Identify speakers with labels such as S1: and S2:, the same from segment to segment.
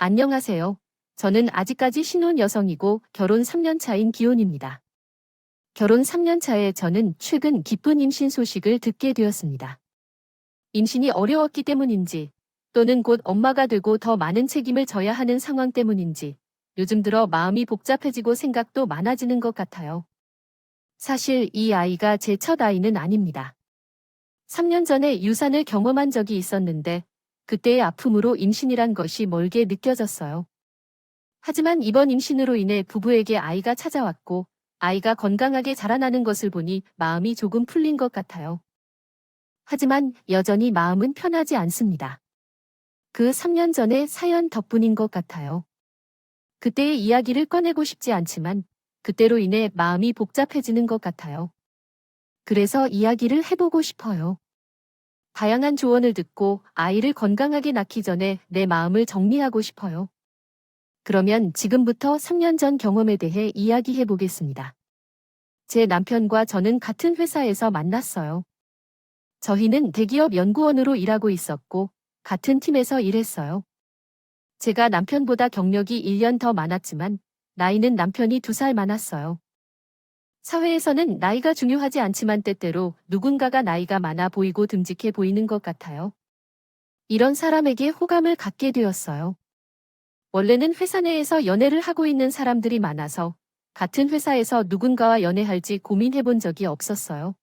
S1: 안녕하세요. 저는 아직까지 신혼 여성이고 결혼 3년 차인 기혼입니다. 결혼 3년 차에 저는 최근 기쁜 임신 소식을 듣게 되었습니다. 임신이 어려웠기 때문인지 또는 곧 엄마가 되고 더 많은 책임을 져야 하는 상황 때문인지 요즘 들어 마음이 복잡해지고 생각도 많아지는 것 같아요. 사실 이 아이가 제 첫 아이는 아닙니다. 3년 전에 유산을 경험한 적이 있었는데 그때의 아픔으로 임신이란 것이 멀게 느껴졌어요. 하지만 이번 임신으로 인해 부부에게 아이가 찾아왔고 아이가 건강하게 자라나는 것을 보니 마음이 조금 풀린 것 같아요. 하지만 여전히 마음은 편하지 않습니다. 그 3년 전의 사연 덕분인 것 같아요. 그때의 이야기를 꺼내고 싶지 않지만 그때로 인해 마음이 복잡해지는 것 같아요. 그래서 이야기를 해보고 싶어요. 다양한 조언을 듣고 아이를 건강하게 낳기 전에 내 마음을 정리하고 싶어요. 그러면 지금부터 3년 전 경험에 대해 이야기해 보겠습니다. 제 남편과 저는 같은 회사에서 만났어요. 저희는 대기업 연구원으로 일하고 있었고 같은 팀에서 일했어요. 제가 남편보다 경력이 1년 더 많았지만 나이는 남편이 2살 많았어요. 사회에서는 나이가 중요하지 않지만 때때로 누군가가 나이가 많아 보이고 듬직해 보이는 것 같아요. 이런 사람에게 호감을 갖게 되었어요. 원래는 회사 내에서 연애를 하고 있는 사람들이 많아서 같은 회사에서 누군가와 연애할지 고민해 본 적이 없었어요.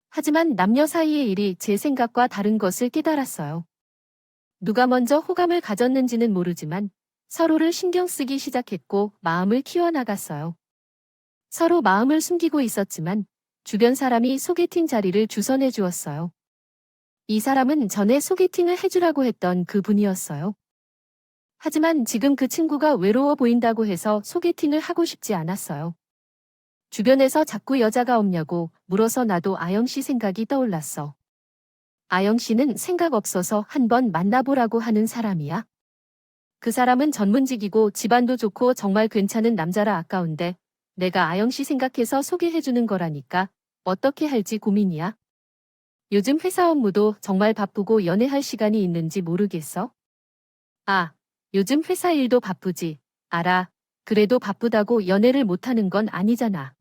S1: 하지만 남녀 사이의 일이 제 생각과 다른 것을 깨달았어요. 누가 먼저 호감을 가졌는지는 모르지만 서로를 신경 쓰기 시작했고 마음을 키워나갔어요. 서로 마음을 숨기고 있었지만 주변 사람이 소개팅 자리를 주선해 주었어요. 이 사람은 전에 소개팅을 해주라고 했던 그 분이었어요. 하지만 지금 그 친구가 외로워 보인다고 해서 소개팅을 하고 싶지 않았어요. 주변에서 자꾸 여자가 없냐고 물어서 나도 아영 씨 생각이 떠올랐어. 아영 씨는 생각 없어서 한번 만나보라고 하는 사람이야. 그 사람은 전문직이고 집안도 좋고 정말 괜찮은 남자라 아까운데 내가 아영 씨 생각해서 소개해주는 거라니까 어떻게 할지 고민이야. 요즘 회사 업무도 정말 바쁘고 연애할 시간이 있는지 모르겠어. 아, 요즘 회사 일도 바쁘지. 알아. 그래도 바쁘다고 연애를 못하는 건 아니잖아.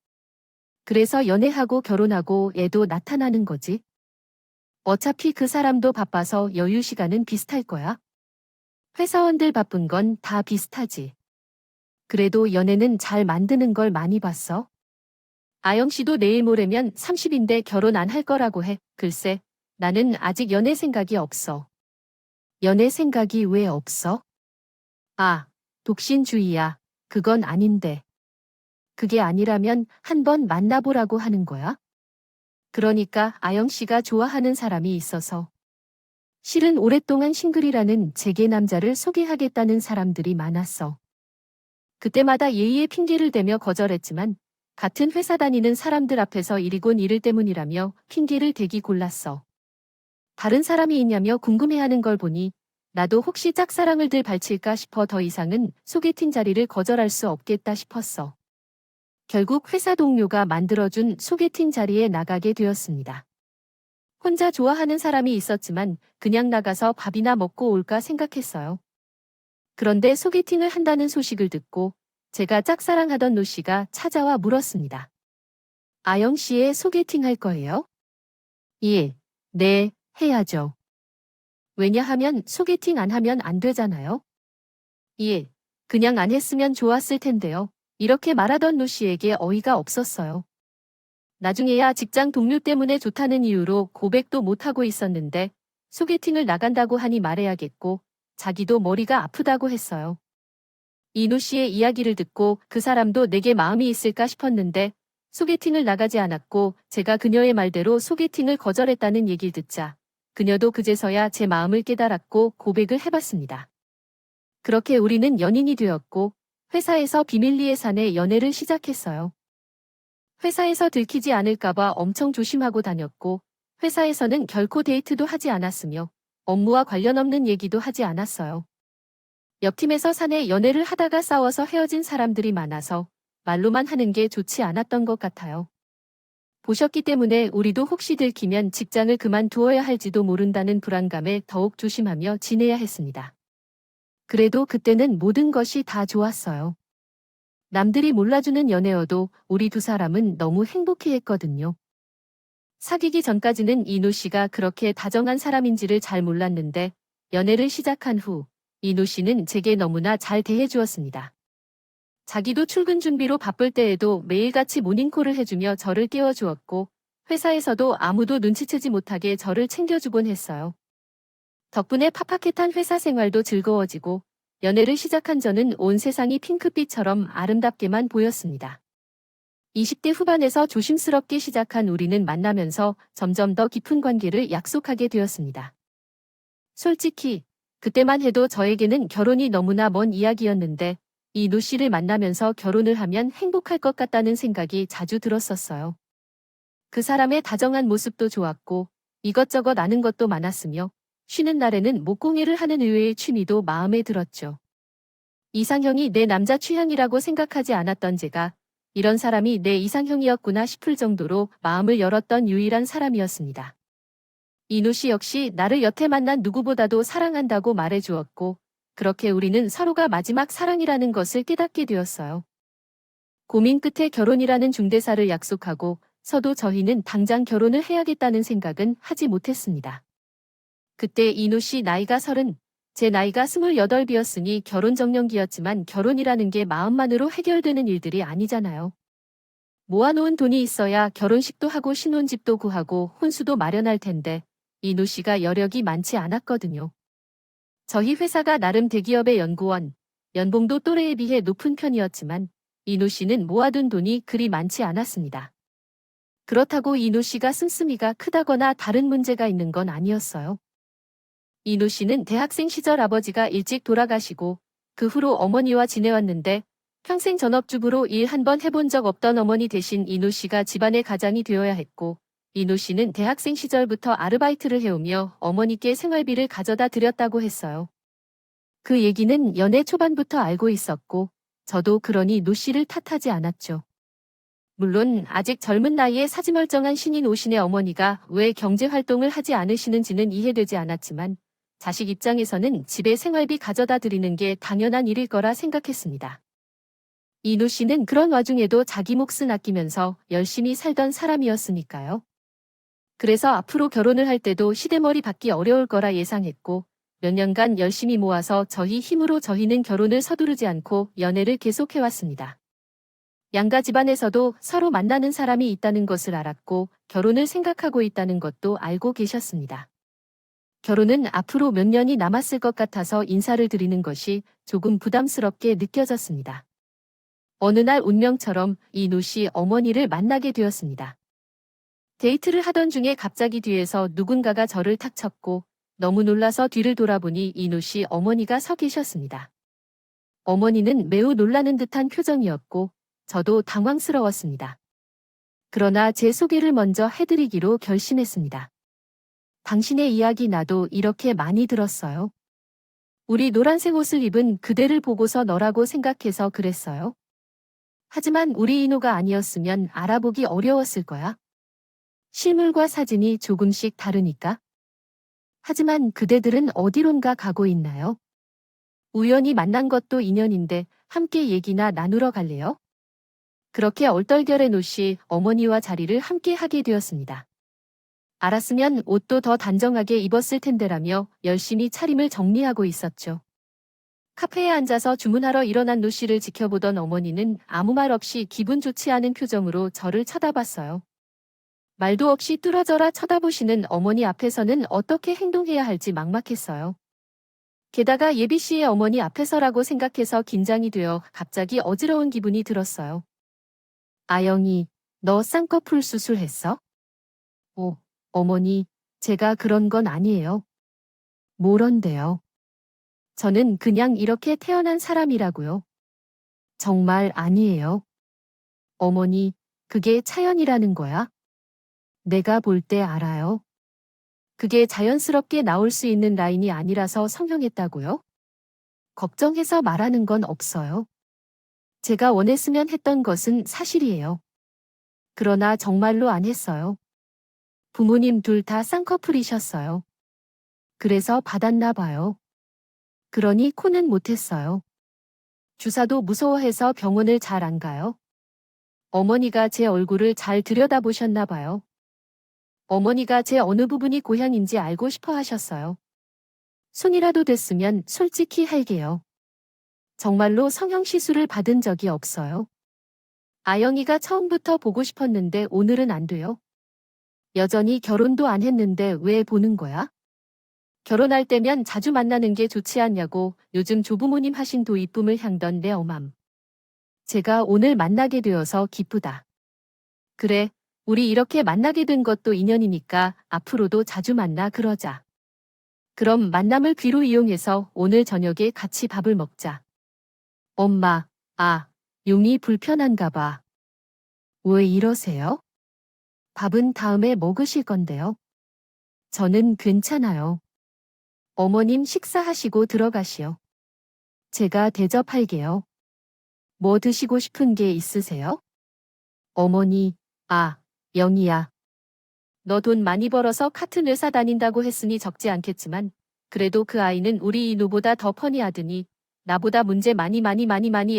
S1: 그래서 연애하고 결혼하고 애도 나타나는 거지. 어차피 그 사람도 바빠서 여유 시간은 비슷할 거야. 회사원들 바쁜 건 다 비슷하지. 그래도 연애는 잘 만드는 걸 많이 봤어. 아영 씨도 내일 모레면 30인데 결혼 안 할 거라고 해. 글쎄, 나는 아직 연애 생각이 없어. 연애 생각이 왜 없어? 아, 독신주의야. 그건 아닌데. 그게 아니라면 한번 만나보라고 하는 거야? 그러니까 아영 씨가 좋아하는 사람이 있어서. 실은 오랫동안 싱글이라는 재계 남자를 소개하겠다는 사람들이 많았어. 그때마다 예의에 핑계를 대며 거절했지만 같은 회사 다니는 사람들 앞에서 일이곤 일을 때문이라며 핑계를 대기 골랐어. 다른 사람이 있냐며 궁금해하는 걸 보니 나도 혹시 짝사랑을 들 발칠까 싶어 더 이상은 소개팅 자리를 거절할 수 없겠다 싶었어. 결국 회사 동료가 만들어준 소개팅 자리에 나가게 되었습니다. 혼자 좋아하는 사람이 있었지만 그냥 나가서 밥이나 먹고 올까 생각했어요. 그런데 소개팅을 한다는 소식을 듣고 제가 짝사랑하던 노 씨가 찾아와 물었습니다. 아영 씨의 소개팅 할 거예요? 예, 네, 해야죠. 왜냐하면 소개팅 안 하면 안 되잖아요. 예, 그냥 안 했으면 좋았을 텐데요. 이렇게 말하던 노 씨에게 어이가 없었어요. 나중에야 직장 동료 때문에 좋다는 이유로 고백도 못하고 있었는데 소개팅을 나간다고 하니 말해야겠고 자기도 머리가 아프다고 했어요. 이노 씨의 이야기를 듣고 그 사람도 내게 마음이 있을까 싶었는데 소개팅을 나가지 않았고 제가 그녀의 말대로 소개팅을 거절했다는 얘기를 듣자 그녀도 그제서야 제 마음을 깨달았고 고백을 해봤습니다. 그렇게 우리는 연인이 되었고 회사에서 비밀 예산의 연애를 시작했어요. 회사에서 들키지 않을까봐 엄청 조심하고 다녔고 회사에서는 결코 데이트도 하지 않았으며 업무와 관련 없는 얘기도 하지 않았어요. 옆팀에서 사내 연애를 하다가 싸워서 헤어진 사람들이 많아서 말로만 하는 게 좋지 않았던 것 같아요. 보셨기 때문에 우리도 혹시 들키면 직장을 그만두어야 할지도 모른다는 불안감에 더욱 조심하며 지내야 했습니다. 그래도 그때는 모든 것이 다 좋았어요. 남들이 몰라주는 연애여도 우리 두 사람은 너무 행복해했거든요. 사귀기 전까지는 이노 씨가 그렇게 다정한 사람인지를 잘 몰랐는데 연애를 시작한 후 이노 씨는 제게 너무나 잘 대해주었습니다. 자기도 출근 준비로 바쁠 때에도 매일같이 모닝콜을 해주며 저를 깨워주었고 회사에서도 아무도 눈치채지 못하게 저를 챙겨주곤 했어요. 덕분에 팍팍했던 회사 생활도 즐거워지고 연애를 시작한 저는 온 세상이 핑크빛처럼 아름답게만 보였습니다. 20대 후반에서 조심스럽게 시작한 우리는 만나면서 점점 더 깊은 관계를 약속하게 되었습니다. 솔직히 그때만 해도 저에게는 결혼이 너무나 먼 이야기였는데 이노 씨를 만나면서 결혼을 하면 행복할 것 같다는 생각이 자주 들었었어요. 그 사람의 다정한 모습도 좋았고 이것저것 아는 것도 많았으며 쉬는 날에는 목공예를 하는 의외의 취미도 마음에 들었죠. 이상형이 내 남자 취향이라고 생각하지 않았던 제가 이런 사람이 내 이상형이었구나 싶을 정도로 마음을 열었던 유일한 사람이었습니다. 이노 씨 역시 나를 여태 만난 누구보다도 사랑한다고 말해주었고 그렇게 우리는 서로가 마지막 사랑이라는 것을 깨닫게 되었어요. 고민 끝에 결혼이라는 중대사를 약속하고 서도 저희는 당장 결혼을 해야겠다는 생각은 하지 못했습니다. 그때 이노 씨 나이가 30, 제 나이가 28이었으니 결혼 정년기였지만 결혼이라는 게 마음만으로 해결되는 일들이 아니잖아요. 모아놓은 돈이 있어야 결혼식도 하고 신혼집도 구하고 혼수도 마련할 텐데 이노 씨가 여력이 많지 않았거든요. 저희 회사가 나름 대기업의 연구원, 연봉도 또래에 비해 높은 편이었지만 이노 씨는 모아둔 돈이 그리 많지 않았습니다. 그렇다고 이노 씨가 씀씀이가 크다거나 다른 문제가 있는 건 아니었어요. 이노 씨는 대학생 시절 아버지가 일찍 돌아가시고 그 후로 어머니와 지내왔는데 평생 전업주부로 일 한 번 해본 적 없던 어머니 대신 이노 씨가 집안의 가장이 되어야 했고 이노 씨는 대학생 시절부터 아르바이트를 해오며 어머니께 생활비를 가져다 드렸다고 했어요. 그 얘기는 연애 초반부터 알고 있었고 저도 그러니 노 씨를 탓하지 않았죠. 물론 아직 젊은 나이에 사지멀쩡한 신인 오신의 어머니가 왜 경제활동을 하지 않으시는지는 이해되지 않았지만 자식 입장에서는 집에 생활비 가져다 드리는 게 당연한 일일 거라 생각했습니다. 이노 씨는 그런 와중에도 자기 몫은 아끼면서 열심히 살던 사람이었으니까요. 그래서 앞으로 결혼을 할 때도 시대머리 받기 어려울 거라 예상했고 몇 년간 열심히 모아서 저희 힘으로 저희는 결혼을 서두르지 않고 연애를 계속해왔습니다. 양가 집안에서도 서로 만나는 사람이 있다는 것을 알았고 결혼을 생각하고 있다는 것도 알고 계셨습니다. 결혼은 앞으로 몇 년이 남았을 것 같아서 인사를 드리는 것이 조금 부담스럽게 느껴졌습니다. 어느 날 운명처럼 이노 씨 어머니를 만나게 되었습니다. 데이트를 하던 중에 갑자기 뒤에서 누군가가 저를 탁 쳤고 너무 놀라서 뒤를 돌아보니 이노 씨 어머니가 서 계셨습니다. 어머니는 매우 놀라는 듯한 표정이었고 저도 당황스러웠습니다. 그러나 제 소개를 먼저 해드리기로 결심했습니다. 당신의 이야기 나도 이렇게 많이 들었어요. 우리 노란색 옷을 입은 그대를 보고서 너라고 생각해서 그랬어요. 하지만 우리 이노가 아니었으면 알아보기 어려웠을 거야. 실물과 사진이 조금씩 다르니까. 하지만 그대들은 어디론가 가고 있나요? 우연히 만난 것도 인연인데 함께 얘기나 나누러 갈래요? 그렇게 얼떨결에 노 씨 어머니와 자리를 함께 하게 되었습니다. 알았으면 옷도 더 단정하게 입었을 텐데라며 열심히 차림을 정리하고 있었죠. 카페에 앉아서 주문하러 일어난 노 씨를 지켜보던 어머니는 아무 말 없이 기분 좋지 않은 표정으로 저를 쳐다봤어요. 말도 없이 뚫어져라 쳐다보시는 어머니 앞에서는 어떻게 행동해야 할지 막막했어요. 게다가 예비 씨의 어머니 앞에서라고 생각해서 긴장이 되어 갑자기 어지러운 기분이 들었어요. 아영이, 너 쌍꺼풀 수술했어? 어머니, 제가 그런 건 아니에요. 뭐런데요? 저는 그냥 이렇게 태어난 사람이라고요. 정말 아니에요. 어머니, 그게 차연이라는 거야? 내가 볼 때 알아요. 그게 자연스럽게 나올 수 있는 라인이 아니라서 성형했다고요? 걱정해서 말하는 건 없어요. 제가 원했으면 했던 것은 사실이에요. 그러나 정말로 안 했어요. 부모님 둘 다 쌍꺼풀이셨어요. 그래서 받았나 봐요. 그러니 코는 못했어요. 주사도 무서워해서 병원을 잘 안 가요. 어머니가 제 얼굴을 잘 들여다보셨나 봐요. 어머니가 제 어느 부분이 고향인지 알고 싶어 하셨어요. 손이라도 됐으면 솔직히 할게요. 정말로 성형시술을 받은 적이 없어요. 아영이가 처음부터 보고 싶었는데 오늘은 안 돼요. 여전히 결혼도 안 했는데 왜 보는 거야? 결혼할 때면 자주 만나는 게 좋지 않냐고 요즘 조부모님 하신 도입붐을 향던 내 엄함. 제가 오늘 만나게 되어서 기쁘다. 그래, 우리 이렇게 만나게 된 것도 인연이니까 앞으로도 자주 만나 그러자. 그럼 만남을 귀로 이용해서 오늘 저녁에 같이 밥을 먹자. 엄마, 용이 불편한가 봐. 왜 이러세요? 밥은 다음에 먹으실 건데요. 저는 괜찮아요. 어머님 식사하시고 들어가시오. 제가 대접할게요. 뭐 드시고 싶은 게 있으세요? 어머니, 영희야. 너 돈 많이 벌어서 카트 회사 다닌다고 했으니 적지 않겠지만 그래도 그 아이는 우리 이누보다 더 펀이하더니 나보다 문제 많이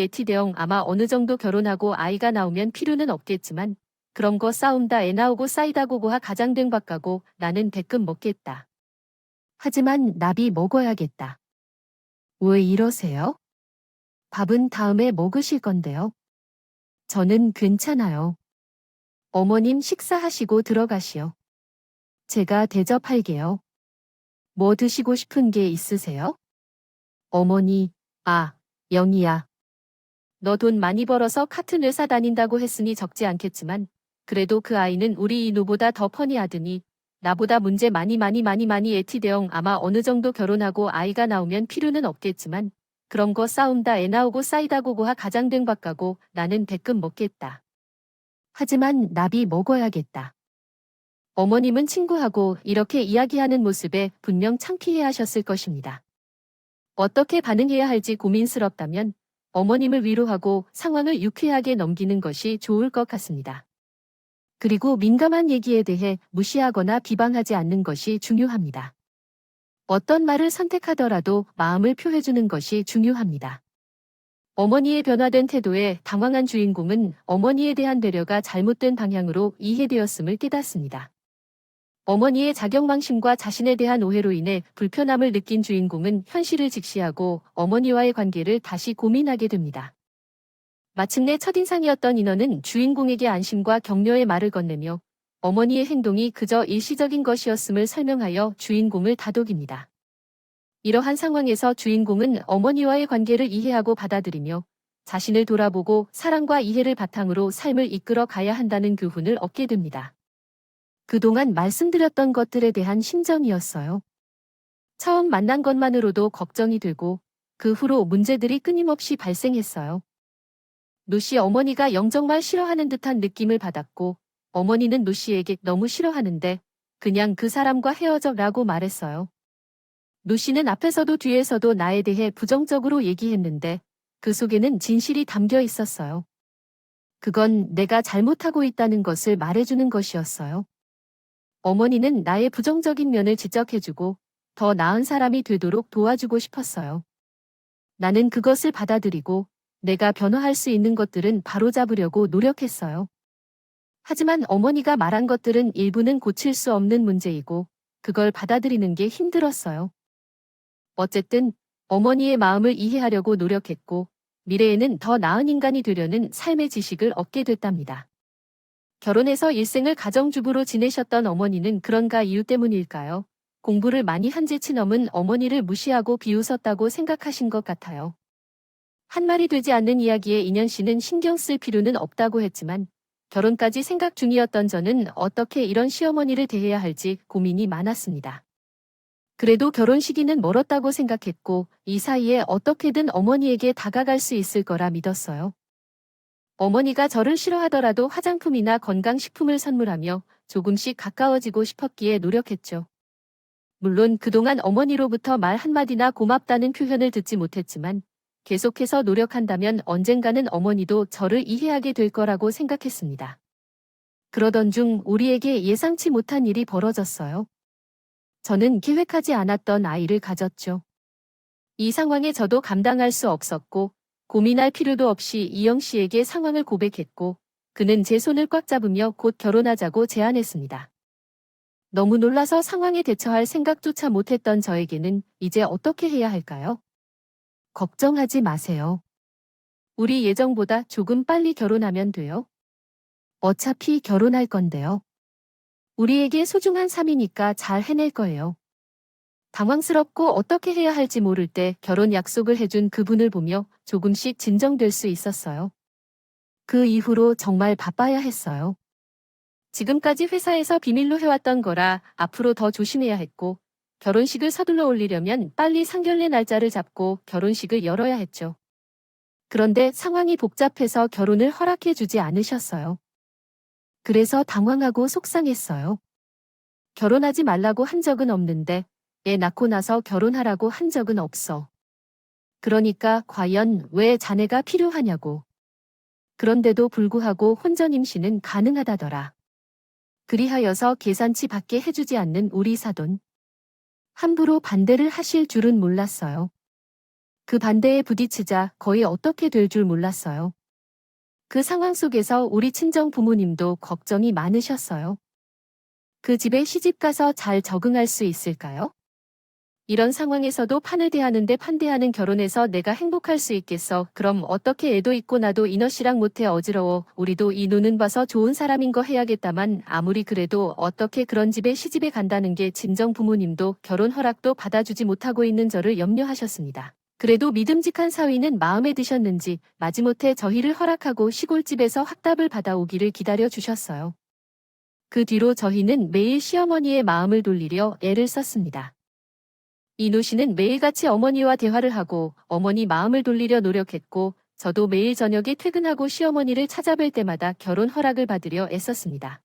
S1: 애티대영 아마 어느 정도 결혼하고 아이가 나오면 필요는 없겠지만 그런 거 싸움다 애 나오고 싸이다 고고하 가장된 바가고 나는 대끔 먹겠다. 하지만 나비 먹어야겠다. 왜 이러세요? 밥은 다음에 먹으실 건데요. 저는 괜찮아요. 어머님 식사하시고 들어가시오. 제가 대접할게요. 뭐 드시고 싶은 게 있으세요? 어머니, 영희야. 너 돈 많이 벌어서 카트 회사 다닌다고 했으니 적지 않겠지만 그래도 그 아이는 우리 이누보다 더 펀이하더니 나보다 문제 많이 애티대영 아마 어느 정도 결혼하고 아이가 나오면 필요는 없겠지만 그런 거 싸움다 애 나오고 싸이다 고고하 가장된 바가고 나는 대끔 먹겠다. 하지만 나비 먹어야겠다. 어머님은 친구하고 이렇게 이야기하는 모습에 분명 창피해하셨을 것입니다. 어떻게 반응해야 할지 고민스럽다면 어머님을 위로하고 상황을 유쾌하게 넘기는 것이 좋을 것 같습니다. 그리고 민감한 얘기에 대해 무시하거나 비방하지 않는 것이 중요합니다. 어떤 말을 선택하더라도 마음을 표해주는 것이 중요합니다. 어머니의 변화된 태도에 당황한 주인공은 어머니에 대한 배려가 잘못된 방향으로 이해되었음을 깨닫습니다. 어머니의 자격망심과 자신에 대한 오해로 인해 불편함을 느낀 주인공은 현실을 직시하고 어머니와의 관계를 다시 고민하게 됩니다. 마침내 첫인상이었던 인어는 주인공에게 안심과 격려의 말을 건네며 어머니의 행동이 그저 일시적인 것이었음을 설명하여 주인공을 다독입니다. 이러한 상황에서 주인공은 어머니와의 관계를 이해하고 받아들이며 자신을 돌아보고 사랑과 이해를 바탕으로 삶을 이끌어 가야 한다는 교훈을 얻게 됩니다. 그동안 말씀드렸던 것들에 대한 심정이었어요. 처음 만난 것만으로도 걱정이 되고 그 후로 문제들이 끊임없이 발생했어요. 노씨 어머니가 영 정말 싫어하는 듯한 느낌을 받았고 어머니는 노씨에게 너무 싫어하는데 그냥 그 사람과 헤어져 라고 말했어요. 노씨는 앞에서도 뒤에서도 나에 대해 부정적으로 얘기했는데 그 속에는 진실이 담겨 있었어요. 그건 내가 잘못하고 있다는 것을 말해주는 것이었어요. 어머니는 나의 부정적인 면을 지적해주고 더 나은 사람이 되도록 도와주고 싶었어요. 나는 그것을 받아들이고 내가 변화할 수 있는 것들은 바로잡으려고 노력했어요. 하지만 어머니가 말한 것들은 일부는 고칠 수 없는 문제이고 그걸 받아들이는 게 힘들었어요. 어쨌든 어머니의 마음을 이해하려고 노력했고 미래에는 더 나은 인간이 되려는 삶의 지식을 얻게 됐답니다. 결혼해서 일생을 가정주부로 지내셨던 어머니는 그런가 이유 때문일까요? 공부를 많이 한 재치 넘은 어머니를 무시하고 비웃었다고 생각하신 것 같아요. 한 말이 되지 않는 이야기에 인연 씨는 신경 쓸 필요는 없다고 했지만 결혼까지 생각 중이었던 저는 어떻게 이런 시어머니를 대해야 할지 고민이 많았습니다. 그래도 결혼 시기는 멀었다고 생각했고 이 사이에 어떻게든 어머니에게 다가갈 수 있을 거라 믿었어요. 어머니가 저를 싫어하더라도 화장품이나 건강식품을 선물하며 조금씩 가까워지고 싶었기에 노력했죠. 물론 그동안 어머니로부터 말 한마디나 고맙다는 표현을 듣지 못했지만 계속해서 노력한다면 언젠가는 어머니도 저를 이해하게 될 거라고 생각했습니다. 그러던 중 우리에게 예상치 못한 일이 벌어졌어요. 저는 계획하지 않았던 아이를 가졌죠. 이 상황에 저도 감당할 수 없었고 고민할 필요도 없이 이영 씨에게 상황을 고백했고 그는 제 손을 꽉 잡으며 곧 결혼하자고 제안했습니다. 너무 놀라서 상황에 대처할 생각조차 못했던 저에게는 이제 어떻게 해야 할까요? 걱정하지 마세요. 우리 예정보다 조금 빨리 결혼하면 돼요. 어차피 결혼할 건데요. 우리에게 소중한 삶이니까 잘 해낼 거예요. 당황스럽고 어떻게 해야 할지 모를 때 결혼 약속을 해준 그분을 보며 조금씩 진정될 수 있었어요. 그 이후로 정말 바빠야 했어요. 지금까지 회사에서 비밀로 해왔던 거라 앞으로 더 조심해야 했고, 결혼식을 서둘러 올리려면 빨리 상견례 날짜를 잡고 결혼식을 열어야 했죠. 그런데 상황이 복잡해서 결혼을 허락해 주지 않으셨어요. 그래서 당황하고 속상했어요. 결혼하지 말라고 한 적은 없는데, 애 낳고 나서 결혼하라고 한 적은 없어. 그러니까 과연 왜 자네가 필요하냐고. 그런데도 불구하고 혼전 임신은 가능하다더라. 그리하여서 계산치 받게 해주지 않는 우리 사돈. 함부로 반대를 하실 줄은 몰랐어요. 그 반대에 부딪히자 거의 어떻게 될 줄 몰랐어요. 그 상황 속에서 우리 친정 부모님도 걱정이 많으셨어요. 그 집에 시집가서 잘 적응할 수 있을까요? 이런 상황에서도 판을 대하는데 판대하는 결혼에서 내가 행복할 수 있겠어. 그럼 어떻게 애도 있고 나도 인어 씨랑 못해 어지러워. 우리도 이 눈은 봐서 좋은 사람인 거 해야겠다만 아무리 그래도 어떻게 그런 집에 시집에 간다는 게 친정 부모님도 결혼 허락도 받아주지 못하고 있는 저를 염려하셨습니다. 그래도 믿음직한 사위는 마음에 드셨는지 마지못해 저희를 허락하고 시골집에서 확답을 받아오기를 기다려 주셨어요. 그 뒤로 저희는 매일 시어머니의 마음을 돌리려 애를 썼습니다. 이노 씨는 매일같이 어머니와 대화를 하고 어머니 마음을 돌리려 노력했고 저도 매일 저녁에 퇴근하고 시어머니를 찾아뵐 때마다 결혼 허락을 받으려 애썼습니다.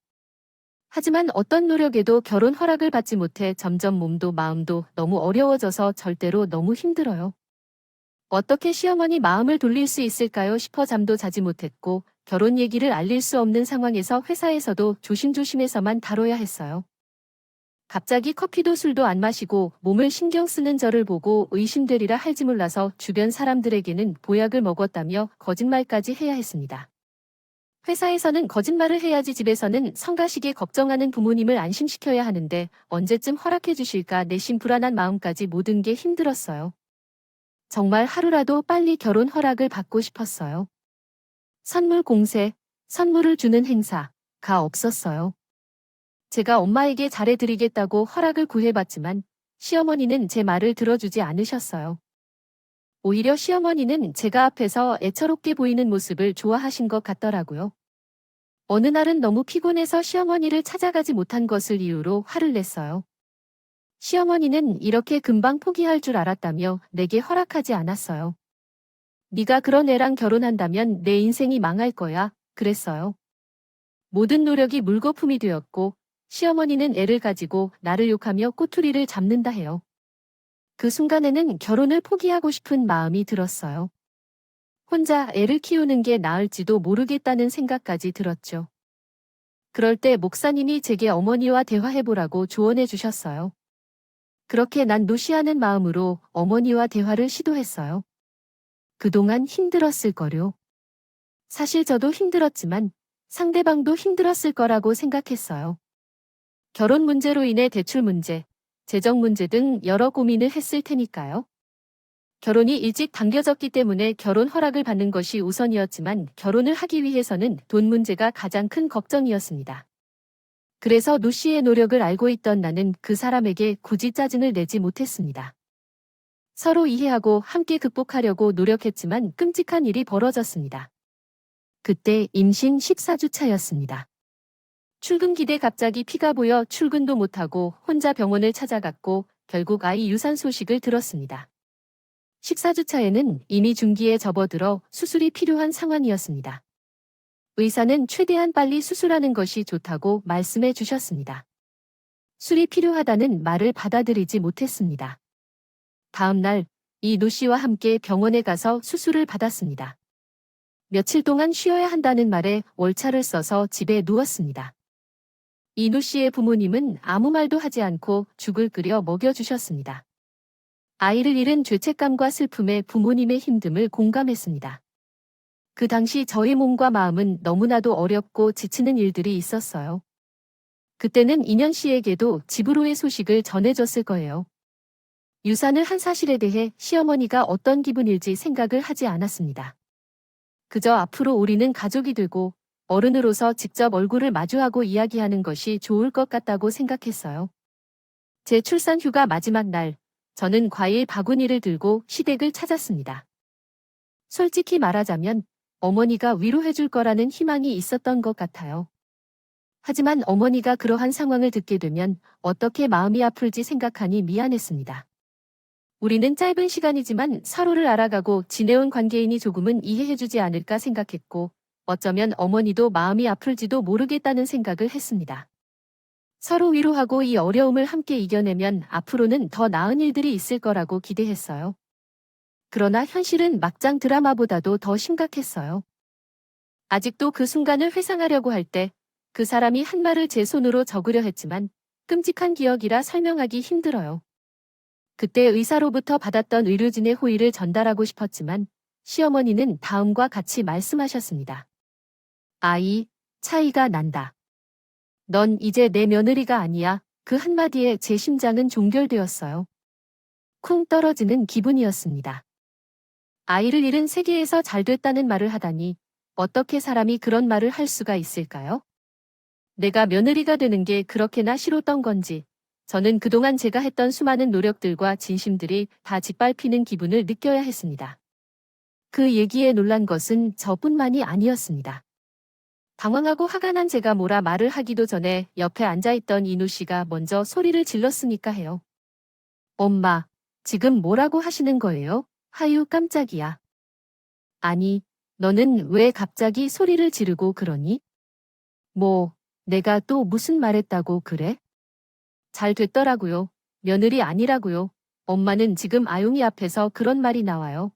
S1: 하지만 어떤 노력에도 결혼 허락을 받지 못해 점점 몸도 마음도 너무 어려워져서 절대로 너무 힘들어요. 어떻게 시어머니 마음을 돌릴 수 있을까요 싶어 잠도 자지 못했고 결혼 얘기를 알릴 수 없는 상황에서 회사에서도 조심조심해서만 다뤄야 했어요. 갑자기 커피도 술도 안 마시고 몸을 신경 쓰는 저를 보고 의심되리라 할지 몰라서 주변 사람들에게는 보약을 먹었다며 거짓말까지 해야 했습니다. 회사에서는 거짓말을 해야지 집에서는 성가시게 걱정하는 부모님을 안심시켜야 하는데 언제쯤 허락해 주실까 내심 불안한 마음까지 모든 게 힘들었어요. 정말 하루라도 빨리 결혼 허락을 받고 싶었어요. 선물 공세, 선물을 주는 행사가 없었어요. 제가 엄마에게 잘해드리겠다고 허락을 구해봤지만 시어머니는 제 말을 들어주지 않으셨어요. 오히려 시어머니는 제가 앞에서 애처롭게 보이는 모습을 좋아하신 것 같더라고요. 어느 날은 너무 피곤해서 시어머니를 찾아가지 못한 것을 이유로 화를 냈어요. 시어머니는 이렇게 금방 포기할 줄 알았다며 내게 허락하지 않았어요. 네가 그런 애랑 결혼한다면 내 인생이 망할 거야, 그랬어요. 모든 노력이 물거품이 되었고 시어머니는 애를 가지고 나를 욕하며 꼬투리를 잡는다 해요. 그 순간에는 결혼을 포기하고 싶은 마음이 들었어요. 혼자 애를 키우는 게 나을지도 모르겠다는 생각까지 들었죠. 그럴 때 목사님이 제게 어머니와 대화해보라고 조언해 주셨어요. 그렇게 난 무시하는 마음으로 어머니와 대화를 시도했어요. 그동안 힘들었을 거요. 사실 저도 힘들었지만 상대방도 힘들었을 거라고 생각했어요. 결혼 문제로 인해 대출 문제, 재정 문제 등 여러 고민을 했을 테니까요. 결혼이 일찍 당겨졌기 때문에 결혼 허락을 받는 것이 우선이었지만 결혼을 하기 위해서는 돈 문제가 가장 큰 걱정이었습니다. 그래서 노 씨의 노력을 알고 있던 나는 그 사람에게 굳이 짜증을 내지 못했습니다. 서로 이해하고 함께 극복하려고 노력했지만 끔찍한 일이 벌어졌습니다. 그때 임신 14주 차였습니다. 출근길에 갑자기 피가 보여 출근도 못하고 혼자 병원을 찾아갔고 결국 아이 유산 소식을 들었습니다. 14주 차에는 이미 중기에 접어들어 수술이 필요한 상황이었습니다. 의사는 최대한 빨리 수술하는 것이 좋다고 말씀해 주셨습니다. 술이 필요하다는 말을 받아들이지 못했습니다. 다음 날 이노 씨와 함께 병원에 가서 수술을 받았습니다. 며칠 동안 쉬어야 한다는 말에 월차를 써서 집에 누웠습니다. 이노 씨의 부모님은 아무 말도 하지 않고 죽을 끓여 먹여주셨습니다. 아이를 잃은 죄책감과 슬픔에 부모님의 힘듦을 공감했습니다. 그 당시 저의 몸과 마음은 너무나도 어렵고 지치는 일들이 있었어요. 그때는 인현 씨에게도 집으로의 소식을 전해줬을 거예요. 유산을 한 사실에 대해 시어머니가 어떤 기분일지 생각을 하지 않았습니다. 그저 앞으로 우리는 가족이 되고 어른으로서 직접 얼굴을 마주하고 이야기하는 것이 좋을 것 같다고 생각했어요. 제 출산 휴가 마지막 날, 저는 과일 바구니를 들고 시댁을 찾았습니다. 솔직히 말하자면 어머니가 위로해줄 거라는 희망이 있었던 것 같아요. 하지만 어머니가 그러한 상황을 듣게 되면 어떻게 마음이 아플지 생각하니 미안했습니다. 우리는 짧은 시간이지만 서로를 알아가고 지내온 관계이니 조금은 이해해주지 않을까 생각했고, 어쩌면 어머니도 마음이 아플지도 모르겠다는 생각을 했습니다. 서로 위로하고 이 어려움을 함께 이겨내면 앞으로는 더 나은 일들이 있을 거라고 기대했어요. 그러나 현실은 막장 드라마보다도 더 심각했어요. 아직도 그 순간을 회상하려고 할 때 그 사람이 한 말을 제 손으로 적으려 했지만 끔찍한 기억이라 설명하기 힘들어요. 그때 의사로부터 받았던 의료진의 호의를 전달하고 싶었지만 시어머니는 다음과 같이 말씀하셨습니다. 아이, 차이가 난다. 넌 이제 내 며느리가 아니야. 그 한마디에 제 심장은 종결되었어요. 쿵 떨어지는 기분이었습니다. 아이를 잃은 세계에서 잘 됐다는 말을 하다니 어떻게 사람이 그런 말을 할 수가 있을까요? 내가 며느리가 되는 게 그렇게나 싫었던 건지, 저는 그동안 제가 했던 수많은 노력들과 진심들이 다 짓밟히는 기분을 느껴야 했습니다. 그 얘기에 놀란 것은 저뿐만이 아니었습니다. 당황하고 화가 난 제가 뭐라 말을 하기도 전에 옆에 앉아있던 인우 씨가 먼저 소리를 질렀으니까 해요. 엄마, 지금 뭐라고 하시는 거예요? 하유 깜짝이야. 아니, 너는 왜 갑자기 소리를 지르고 그러니? 뭐, 내가 또 무슨 말했다고 그래? 잘 됐더라고요. 며느리 아니라고요. 엄마는 지금 아용이 앞에서 그런 말이 나와요.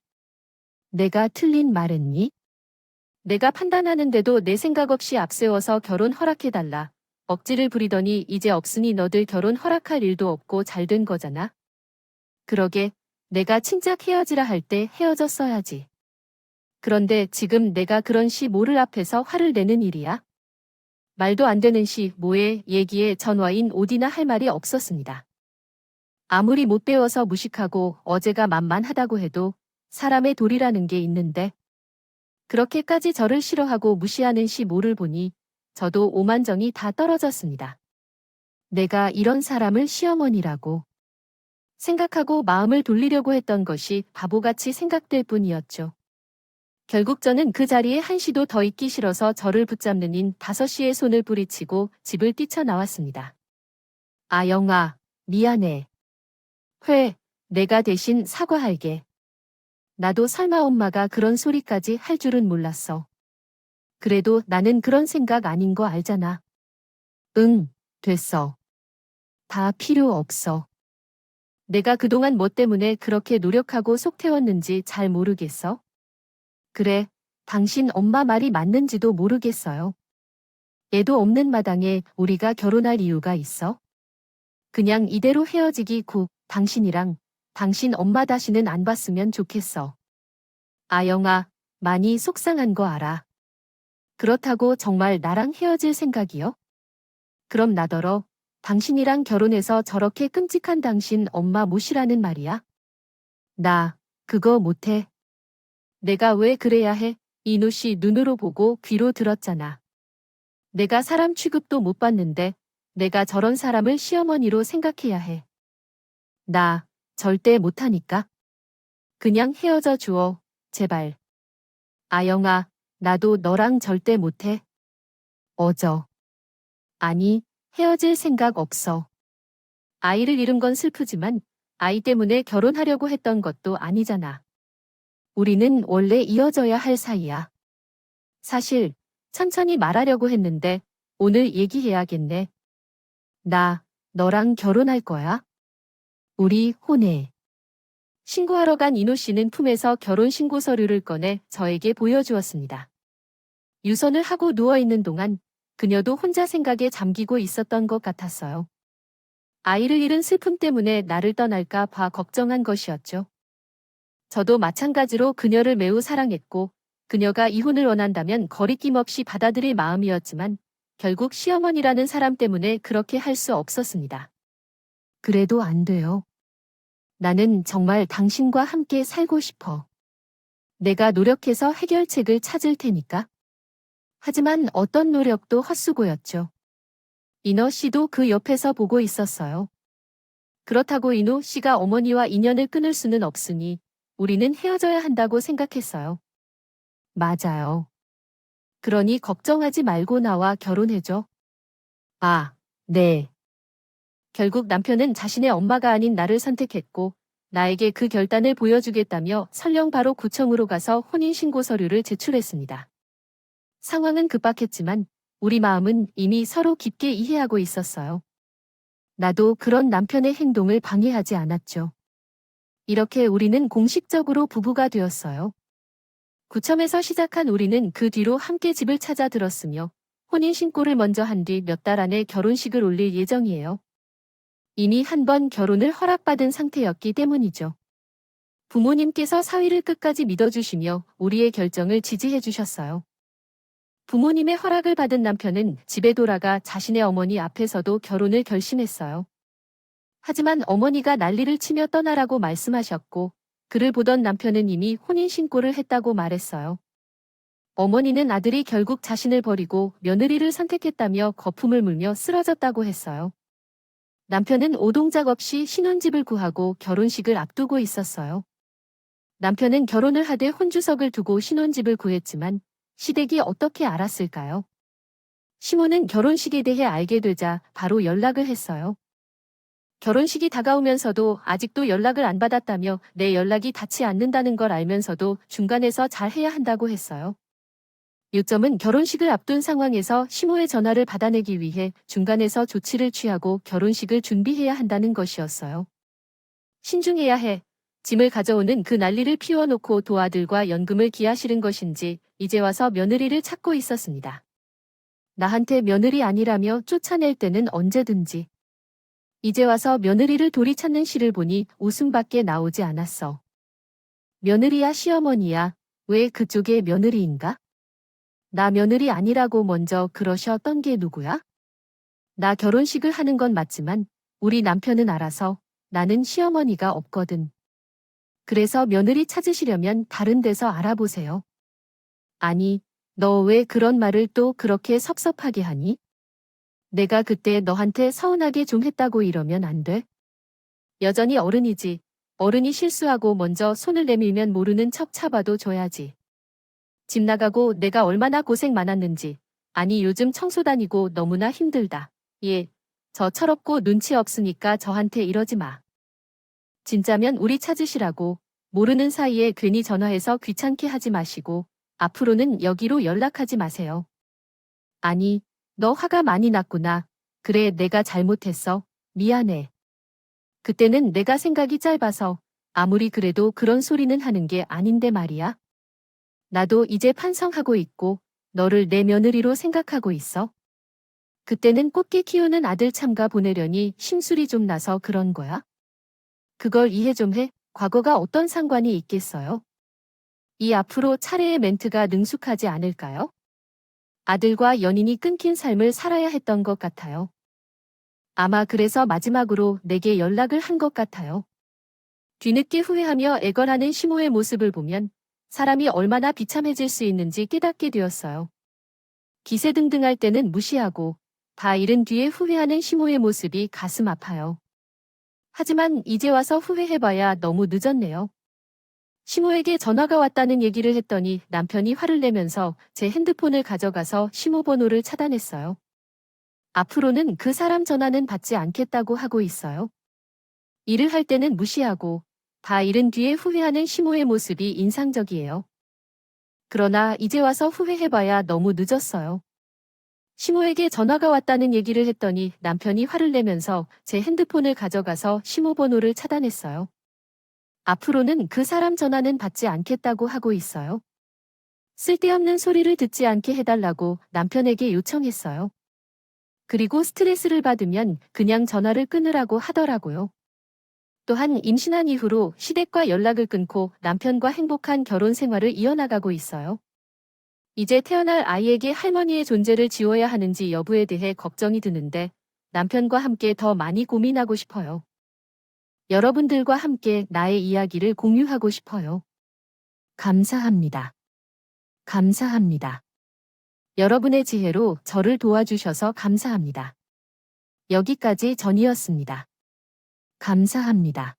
S1: 내가 틀린 말했니? 내가 판단하는데도 내 생각 없이 앞세워서 결혼 허락해달라. 억지를 부리더니 이제 없으니 너들 결혼 허락할 일도 없고 잘 된 거잖아. 그러게, 내가 진작 헤어지라 할 때 헤어졌어야지. 그런데 지금 내가 그런 시 모를 앞에서 화를 내는 일이야? 말도 안 되는 시 뭐에 얘기에 전화인 오디나 할 말이 없었습니다. 아무리 못 배워서 무식하고 어제가 만만하다고 해도 사람의 도리라는 게 있는데 그렇게까지 저를 싫어하고 무시하는 시 모를 보니 저도 오만정이 다 떨어졌습니다. 내가 이런 사람을 시어머니라고 생각하고 마음을 돌리려고 했던 것이 바보같이 생각될 뿐이었죠. 결국 저는 그 자리에 한시도 더 있기 싫어서 저를 붙잡는 인 5시의 손을 뿌리치고 집을 뛰쳐나왔습니다. 아, 영아, 미안해. 내가 대신 사과할게. 나도 설마 엄마가 그런 소리까지 할 줄은 몰랐어. 그래도 나는 그런 생각 아닌 거 알잖아. 응, 됐어. 다 필요 없어. 내가 그동안 뭐 때문에 그렇게 노력하고 속 태웠는지 잘 모르겠어. 그래, 당신 엄마 말이 맞는지도 모르겠어요. 애도 없는 마당에 우리가 결혼할 이유가 있어? 그냥 이대로 헤어지기 국, 당신이랑 당신 엄마 다시는 안 봤으면 좋겠어. 아영아, 많이 속상한 거 알아. 그렇다고 정말 나랑 헤어질 생각이요? 그럼 나더러 당신이랑 결혼해서 저렇게 끔찍한 당신 엄마 모시라는 말이야? 나 그거 못해. 내가 왜 그래야 해? 인우 씨 눈으로 보고 귀로 들었잖아. 내가 사람 취급도 못 받는데 내가 저런 사람을 시어머니로 생각해야 해. 나 절대 못하니까. 그냥 헤어져 주어, 제발. 아영아, 나도 너랑 절대 못해. 어저. 아니, 헤어질 생각 없어. 아이를 잃은 건 슬프지만 아이 때문에 결혼하려고 했던 것도 아니잖아. 우리는 원래 이어져야 할 사이야. 사실 천천히 말하려고 했는데 오늘 얘기해야겠네. 나 너랑 결혼할 거야. 우리 혼해. 신고하러 간 인호 씨는 품에서 결혼 신고 서류를 꺼내 저에게 보여주었습니다. 유선을 하고 누워있는 동안 그녀도 혼자 생각에 잠기고 있었던 것 같았어요. 아이를 잃은 슬픔 때문에 나를 떠날까 봐 걱정한 것이었죠. 저도 마찬가지로 그녀를 매우 사랑했고 그녀가 이혼을 원한다면 거리낌 없이 받아들일 마음이었지만 결국 시어머니라는 사람 때문에 그렇게 할 수 없었습니다. 그래도 안 돼요. 나는 정말 당신과 함께 살고 싶어. 내가 노력해서 해결책을 찾을 테니까. 하지만 어떤 노력도 헛수고였죠. 인호 씨도 그 옆에서 보고 있었어요. 그렇다고 인호 씨가 어머니와 인연을 끊을 수는 없으니 우리는 헤어져야 한다고 생각했어요. 맞아요. 그러니 걱정하지 말고 나와 결혼해줘. 아, 네. 결국 남편은 자신의 엄마가 아닌 나를 선택했고 나에게 그 결단을 보여주겠다며 설령 바로 구청으로 가서 혼인신고 서류를 제출했습니다. 상황은 급박했지만 우리 마음은 이미 서로 깊게 이해하고 있었어요. 나도 그런 남편의 행동을 방해하지 않았죠. 이렇게 우리는 공식적으로 부부가 되었어요. 구청에서 시작한 우리는 그 뒤로 함께 집을 찾아 들었으며 혼인신고를 먼저 한 뒤 몇 달 안에 결혼식을 올릴 예정이에요. 이미 한 번 결혼을 허락받은 상태였기 때문이죠. 부모님께서 사위를 끝까지 믿어주시며 우리의 결정을 지지해 주셨어요. 부모님의 허락을 받은 남편은 집에 돌아가 자신의 어머니 앞에서도 결혼을 결심했어요. 하지만 어머니가 난리를 치며 떠나라고 말씀하셨고 그를 보던 남편은 이미 혼인신고를 했다고 말했어요. 어머니는 아들이 결국 자신을 버리고 며느리를 선택했다며 거품을 물며 쓰러졌다고 했어요. 남편은 오동작 없이 신혼집을 구하고 결혼식을 앞두고 있었어요. 남편은 결혼을 하되 혼주석을 두고 신혼집을 구했지만 시댁이 어떻게 알았을까요? 시모는 결혼식에 대해 알게 되자 바로 연락을 했어요. 결혼식이 다가오면서도 아직도 연락을 안 받았다며 내 연락이 닿지 않는다는 걸 알면서도 중간에서 잘 해야 한다고 했어요. 요점은 결혼식을 앞둔 상황에서 시모의 전화를 받아내기 위해 중간에서 조치를 취하고 결혼식을 준비해야 한다는 것이었어요. 신중해야 해. 짐을 가져오는 그 난리를 피워놓고 도아들과 연금을 기하실은 것인지 이제 와서 며느리를 찾고 있었습니다. 나한테 며느리 아니라며 쫓아낼 때는 언제든지. 이제 와서 며느리를 도리 찾는 시를 보니 웃음밖에 나오지 않았어. 며느리야 시어머니야. 왜 그쪽의 며느리인가? 나 며느리 아니라고 먼저 그러셨던 게 누구야? 나 결혼식을 하는 건 맞지만 우리 남편은 알아서 나는 시어머니가 없거든. 그래서 며느리 찾으시려면 다른 데서 알아보세요. 아니, 너 왜 그런 말을 또 그렇게 섭섭하게 하니? 내가 그때 너한테 서운하게 좀 했다고 이러면 안 돼? 여전히 어른이지. 어른이 실수하고 먼저 손을 내밀면 모르는 척 잡아도 줘야지. 집 나가고 내가 얼마나 고생 많았는지. 아니 요즘 청소 다니고 너무나 힘들다. 예. 저 철없고 눈치 없으니까 저한테 이러지 마. 진짜면 우리 찾으시라고. 모르는 사이에 괜히 전화해서 귀찮게 하지 마시고 앞으로는 여기로 연락하지 마세요. 아니, 너 화가 많이 났구나. 그래, 내가 잘못했어. 미안해. 그때는 내가 생각이 짧아서 아무리 그래도 그런 소리는 하는 게 아닌데 말이야. 나도 이제 반성하고 있고 너를 내 며느리로 생각하고 있어. 그때는 꽃게 키우는 아들 참가 보내려니 심술이 좀 나서 그런 거야. 그걸 이해 좀 해. 과거가 어떤 상관이 있겠어요? 이 앞으로 차례의 멘트가 능숙하지 않을까요? 아들과 연인이 끊긴 삶을 살아야 했던 것 같아요. 아마 그래서 마지막으로 내게 연락을 한 것 같아요. 뒤늦게 후회하며 애걸하는 시모의 모습을 보면 사람이 얼마나 비참해질 수 있는지 깨닫게 되었어요. 기세등등할 때는 무시하고 다 잃은 뒤에 후회하는 시모의 모습이 가슴 아파요. 하지만 이제 와서 후회해봐야 너무 늦었네요. 시모에게 전화가 왔다는 얘기를 했더니 남편이 화를 내면서 제 핸드폰을 가져가서 시모 번호를 차단했어요. 앞으로는 그 사람 전화는 받지 않겠다고 하고 있어요. 일을 할 때는 무시하고 다 잃은 뒤에 후회하는 시모의 모습이 인상적이에요. 그러나 이제 와서 후회해봐야 너무 늦었어요. 시모에게 전화가 왔다는 얘기를 했더니 남편이 화를 내면서 제 핸드폰을 가져가서 시모 번호를 차단했어요. 앞으로는 그 사람 전화는 받지 않겠다고 하고 있어요. 쓸데없는 소리를 듣지 않게 해달라고 남편에게 요청했어요. 그리고 스트레스를 받으면 그냥 전화를 끊으라고 하더라고요. 또한 임신한 이후로 시댁과 연락을 끊고 남편과 행복한 결혼 생활을 이어나가고 있어요. 이제 태어날 아이에게 할머니의 존재를 지워야 하는지 여부에 대해 걱정이 드는데 남편과 함께 더 많이 고민하고 싶어요. 여러분들과 함께 나의 이야기를 공유하고 싶어요. 감사합니다. 감사합니다. 여러분의 지혜로 저를 도와주셔서 감사합니다. 여기까지 전이었습니다. 감사합니다.